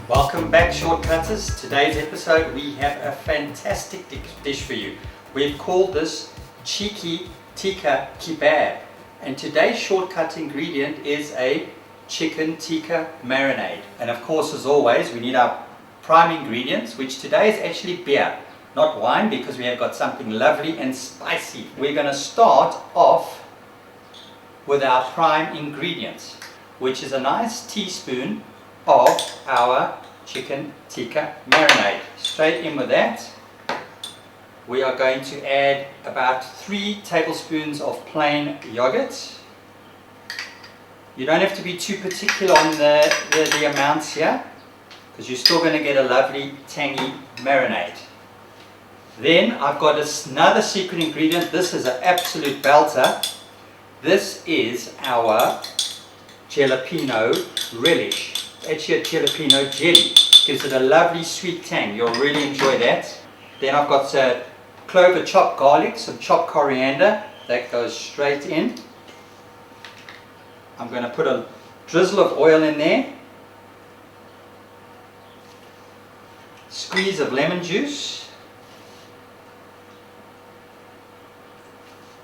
Welcome back, shortcutters. Today's episode we have a fantastic dish for you. We've called this cheeky tikka kebab, and today's shortcut ingredient is a chicken tikka marinade. And of course, as always, we need our prime ingredients, which today is actually beer, not wine, because we have got something lovely and spicy. We're going to start off with our prime ingredients, which is a nice teaspoon of our chicken tikka marinade. Straight in with that. We are going to add about 3 tablespoons of plain yogurt. You don't have to be too particular on the amounts here, because you're still going to get a lovely tangy marinade. Then I've got another secret ingredient. This is an absolute belter. This is our jalapeno relish. Actually a jalapeno jelly. Gives it a lovely sweet tang. You'll really enjoy that. Then I've got clover chopped garlic, some chopped coriander. That goes straight in. I'm going to put a drizzle of oil in there. Squeeze of lemon juice.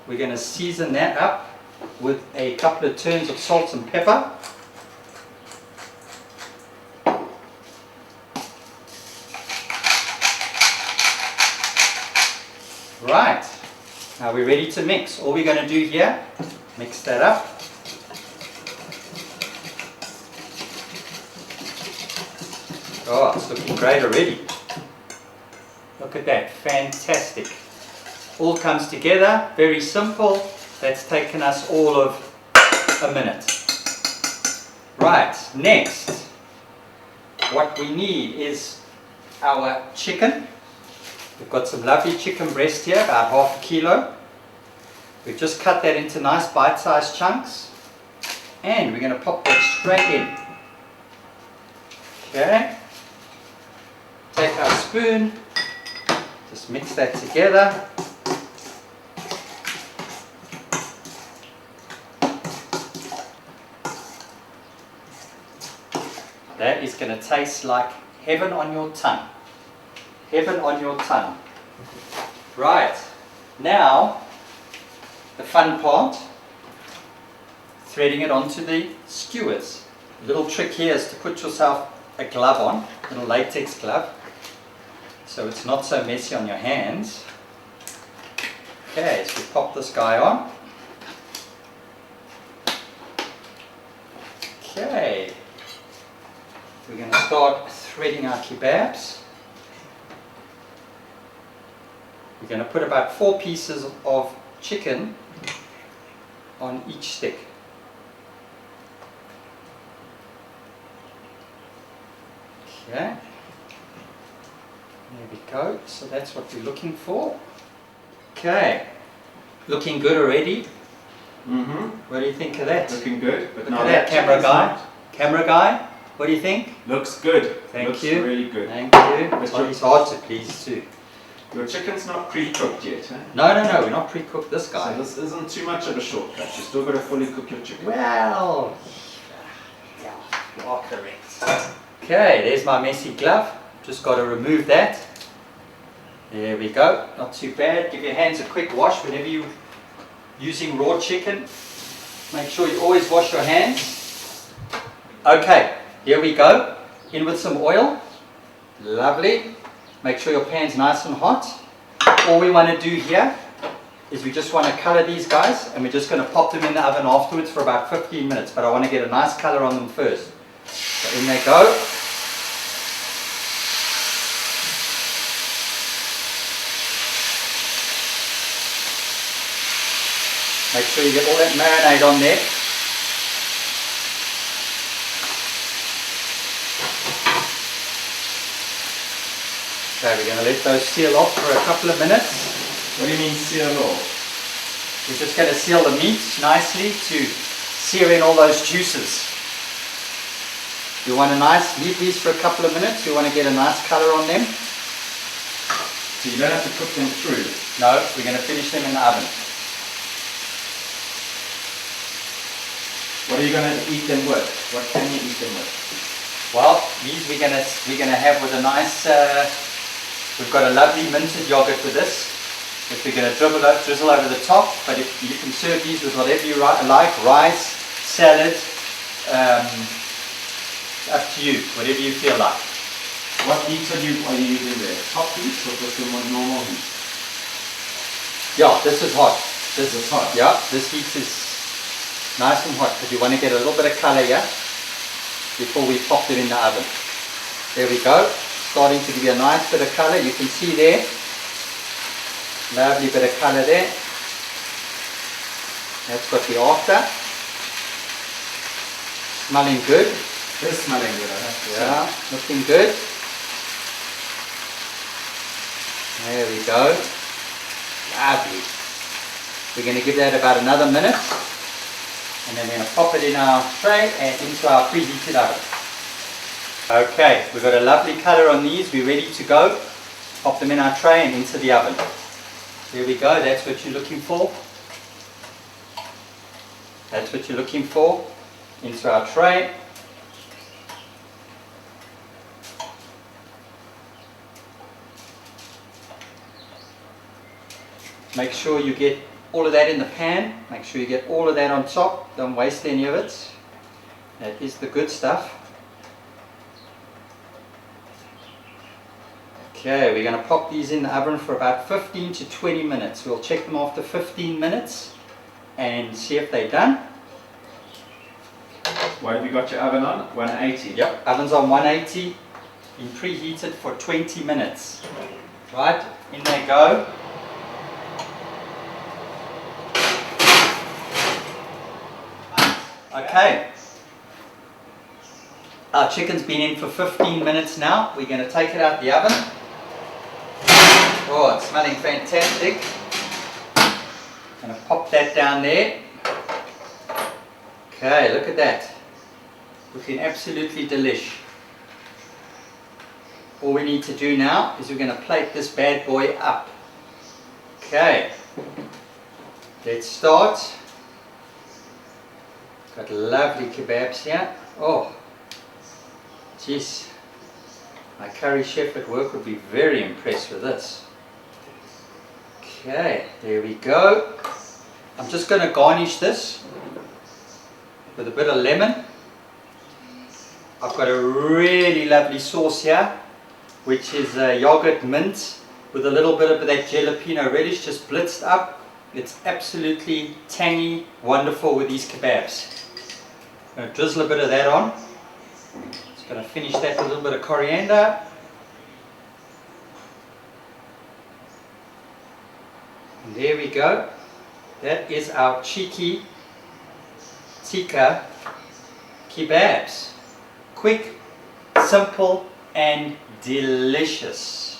We're going to season that up with a couple of turns of salt and pepper. Right, now we're ready to mix. All we're going to do here, mix that up. Oh, it's looking great already. Look at that, fantastic. All comes together, very simple. That's taken us all of a minute. Right, next, what we need is our chicken. We've got some lovely chicken breast here, about half a kilo. We've just cut that into nice bite-sized chunks, and we're going to pop that straight in. Okay, take our spoon, just mix that together. That is going to taste like heaven on your tongue. Heaven on your tongue. Right, now the fun part, threading it onto the skewers. The little trick here is to put yourself a glove on, a little latex glove, so it's not so messy on your hands. Okay, so we pop this guy on. Okay, we're going to start threading our kebabs. We're going to put about 4 pieces of chicken on each stick. Okay, there we go. So that's what we're looking for. Okay, looking good already. What do you think of that? Looking good. But look at that, camera guy. Camera guy, what do you think? Looks good. Thank you. Really good. Thank you. It's hard to please too. Your chicken's not pre-cooked yet, eh? No, we're not pre-cooked this guy. So this isn't too much of a shortcut. You still got to fully cook your chicken. Well, yeah, you are correct. Okay, there's my messy glove. Just got to remove that. There we go. Not too bad. Give your hands a quick wash whenever you're using raw chicken. Make sure you always wash your hands. Okay, here we go. In with some oil. Lovely. Make sure your pan's nice and hot. All we want to do here is we just want to color these guys, and we're just going to pop them in the oven afterwards for about 15 minutes. But I want to get a nice color on them first. So in they go. Make sure you get all that marinade on there. Okay, we're going to let those seal off for a couple of minutes. What do you mean seal off? We're just going to seal the meat nicely to sear in all those juices. You want to leave these for a couple of minutes. You want to get a nice color on them. So you don't have to cook them through? No, we're going to finish them in the oven. What are you going to eat them with? What can you eat them with? Well, these we're gonna have with a nice. We've got a lovely minted yogurt with this, that we're gonna drizzle over the top. But if you can serve these with whatever you like, rice, salad, up to you, whatever you feel like. What heat are you using there? Top heat or just the normal heat? Yeah, this is hot. This is hot. Yeah, this heat is nice and hot because we want to get a little bit of color here before we pop it in the oven. There we go. Starting to give you a nice bit of color. You can see there. Lovely bit of color there. That's what we're after. Smelling good. It's smelling good, I have to say. Yeah, looking good. There we go. Lovely. We're going to give that about another minute. And then we're going to pop it in our tray and into our preheated oven. Okay, we've got a lovely color on these. We're ready to go. Pop them in our tray and into the oven. There we go. That's what you're looking for. That's what you're looking for. Into our tray. Make sure you get all of that in the pan. Make sure you get all of that on top. Don't waste any of it. That is the good stuff. Okay, we're going to pop these in the oven for about 15 to 20 minutes. We'll check them after 15 minutes and see if they're done. What have you got your oven on? 180? Yep, oven's on 180. Been preheated for 20 minutes. Right, in they go. Okay, our chicken's been in for 15 minutes now. We're going to take it out the oven. Oh, it's smelling fantastic. Going to pop that down there. Okay, look at that. Looking absolutely delish. All we need to do now is we're going to plate this bad boy up. Okay, let's start. Got lovely kebabs here. Oh, jeez. My curry chef at work would be very impressed with this. Okay, there we go. I'm just going to garnish this with a bit of lemon. I've got a really lovely sauce here, which is yogurt mint with a little bit of that jalapeno relish just blitzed up. It's absolutely tangy, wonderful with these kebabs. I'm going to drizzle a bit of that on. Just going to finish that with a little bit of coriander. And there we go. That is our cheeky Tikka kebabs. Quick, simple and delicious.